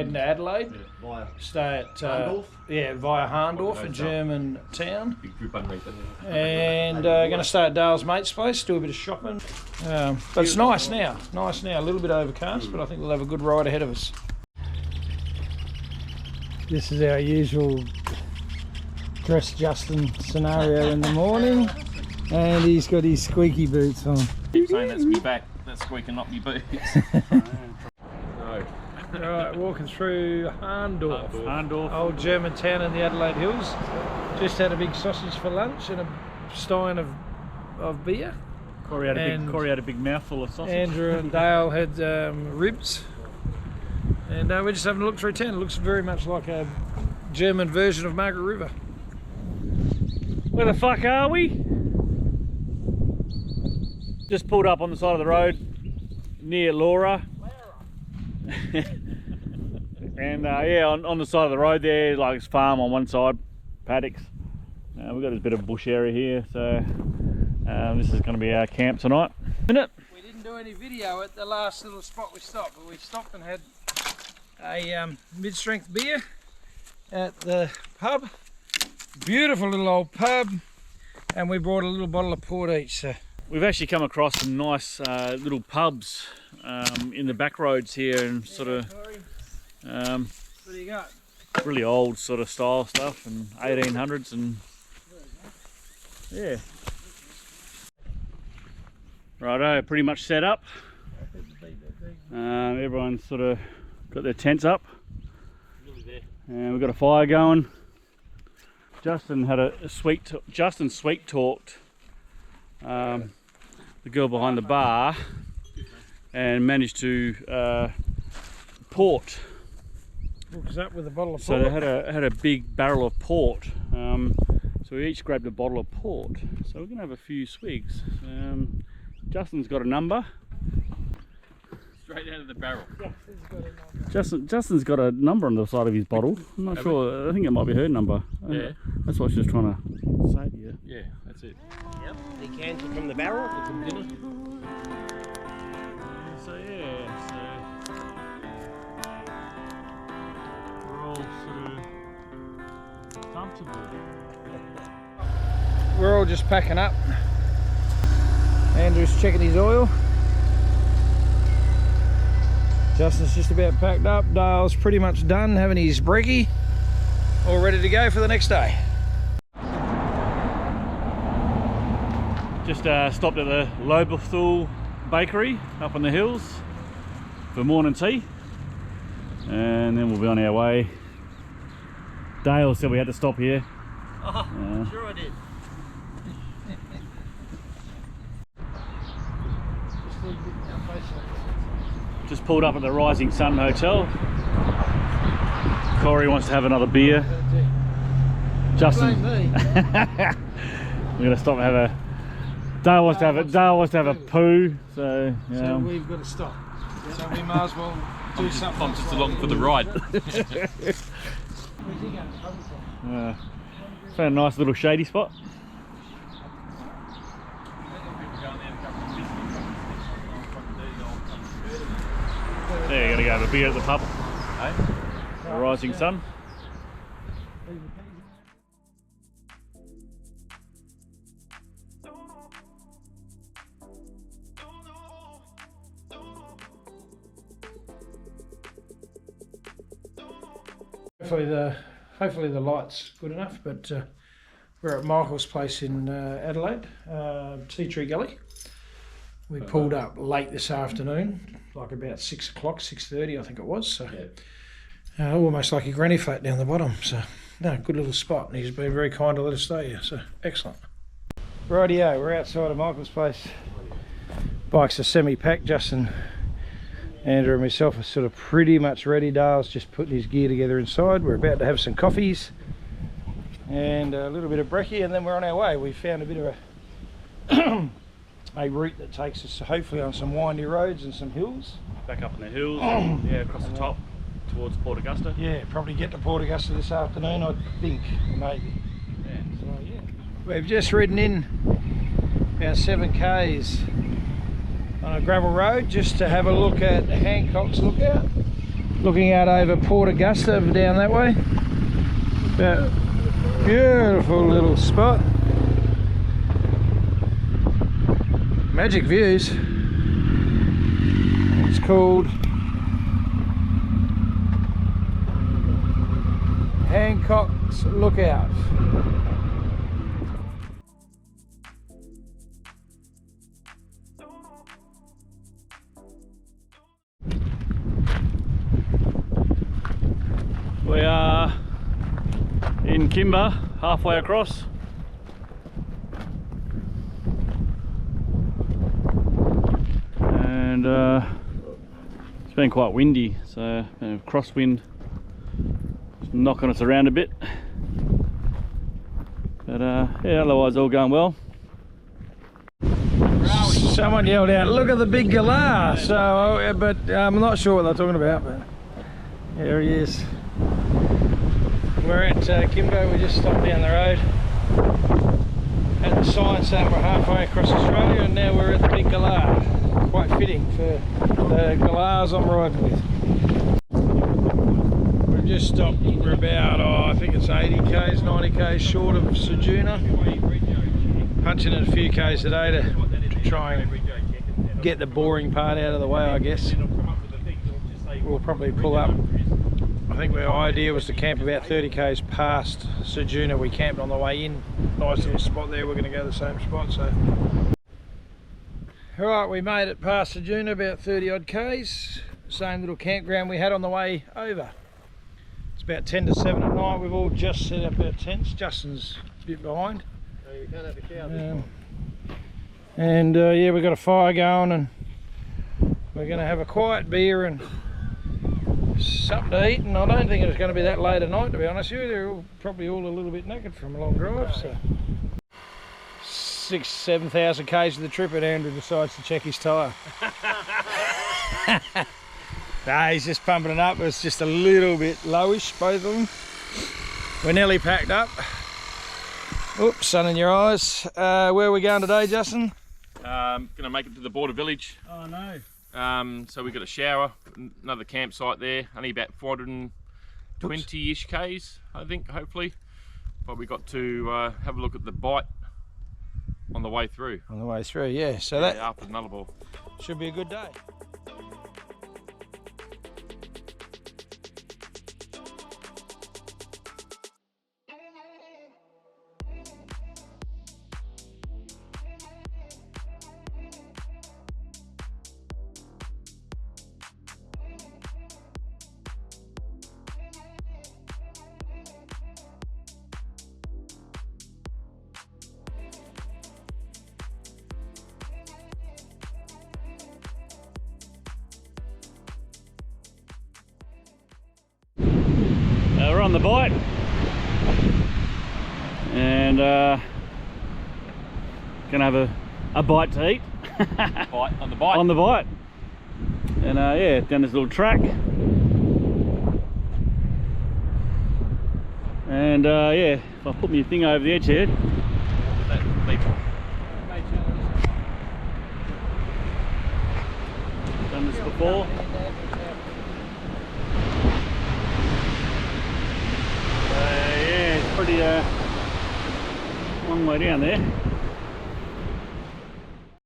heading to Adelaide. Via Stay at Hahndorf? via Hahndorf, a German town. Big group underneath it. And going to stay at Dale's mate's place, do a bit of shopping. But it's nice now, a little bit overcast, but I think we'll have a good ride ahead of us. This is our usual dress Justin scenario in the morning, and he's got his squeaky boots on. Keep saying that's me back, that's squeaking, not me boots. Right, walking through Hahndorf. old German town in the Adelaide Hills. Just had a big sausage for lunch and a stein of beer. Corey had a big mouthful of sausage. Andrew and Dale had ribs. And we're just having a look through town. It looks very much like a German version of Margaret River. Where the fuck are we? Just pulled up on the side of the road near Laura. And yeah, on the side of the road there, like it's farm on one side, paddocks. We've got this bit of bush area here, so this is going to be our camp tonight. We didn't do any video at the last little spot we stopped, but we stopped and had a mid-strength beer at the pub. Beautiful little old pub, and we brought a little bottle of port each. So we've actually come across some nice little pubs in the back roads here, and sort of what do you got? really old sort of style stuff, and 1800s, and yeah. Righto, pretty much set up. Everyone's sort of got their tents up, and we've got a fire going. Justin had Justin sweet talked the girl behind the bar and managed to port. Hook us up with a bottle of So port. they had a big barrel of port. So we each grabbed a bottle of port. So we're gonna have a few swigs. Justin's got a number. Straight out of the barrel. Justin's got a number on the side of his bottle. I'm not sure. I think it might be her number. Yeah. That's what I was just trying to say to you. Yeah, that's it. Yep, decanted from the barrel for some dinner. So yeah, so we're all sort of comfortable. We're all just packing up. Andrew's checking his oil. Justin's just about packed up. Dale's pretty much done having his brekkie, all ready to go for the next day. Just stopped at the Lobethal Bakery up in the hills for morning tea, and then we'll be on our way. Dale said we had to stop here. Oh, sure I did. Just pulled up at the Rising Sun Hotel. Corey wants to have another beer. Justin, we're gonna stop and have a. Dale wants to have a poo. So yeah. So we've got to stop. So we might as well do something. I'm just along for the ride. Found a nice little shady spot. There, you're gonna go have a beer at the pub. Hey? The Rising Sun. Hopefully the light's good enough, but we're at Michael's place in Adelaide, Tea Tree Gully. We pulled up late this afternoon, like about 6 o'clock, 6:30 I think it was. So almost like a granny flat down the bottom. So no, good little spot, and he's been very kind to let us stay here. So excellent. Rightio, we're outside of Michael's place. Bikes are semi-packed. Justin, Andrew and myself are sort of pretty much ready. Dale's just putting his gear together inside. We're about to have some coffees and a little bit of brekkie, and then we're on our way. We found a bit of a route that takes us hopefully on some windy roads and some hills. Back up in the hills, yeah, across the top towards Port Augusta. Yeah, probably get to Port Augusta this afternoon, I think, maybe. Yeah. So yeah, we've just ridden in about 7 k's on a gravel road just to have a look at Hancock's Lookout. looking out over Port Augusta down that way. Beautiful little spot. Magic views. It's called Hancock's Lookout. We are in Kimber, halfway across. And it's been quite windy, so a crosswind knocking us around a bit. But yeah, otherwise all going well. Someone yelled out, "Look at the big galah!" So, but I'm not sure what they're talking about. But here he is. We're at Kimbo. We just stopped down the road. Had the sign saying we're halfway across Australia, and now we're at the big galah. Quite fitting for the galahs I'm riding with. We've just stopped. We're about, I think it's 80 k's, 90 k's short of Ceduna. Punching in a few k's today to try and get the boring part out of the way, I guess. We'll probably pull up. I think our idea was to camp about 30 k's past Ceduna. We camped on the way in. Nice little spot there. We're going to go to the same spot. So, alright, we made it past Ceduna, about 30 odd k's. Same little campground we had on the way over. It's about 10 to 7 at night. We've all just set up our tents. Justin's a bit behind. No, you can't have a shower. And yeah, we've got a fire going, and we're going to have a quiet beer and something to eat. And I don't think it's going to be that late at night, to be honest with you. They're probably all a little bit knackered from a long drive. So 6,000–7,000 k's of the trip, and Andrew decides to check his tyre. Nah, he's just pumping it up. It's just a little bit lowish, both of them. We're nearly packed up. Oops, sun in your eyes. Where are we going today, Justin? Gonna make it to the border village. Oh no. So we've got a shower, another campsite there, only about 420-ish k's, I think, hopefully. But we got to have a look at the bite on the way through. On the way through, yeah. So Yeah, that after the Nullarbor. should be a good day. We're on the bite, and gonna have a bite to eat. Bite on the bite. On the bite, and yeah, down this little track, and yeah, if I put my thing over the edge here, done this before. Yeah, it's pretty long way down there.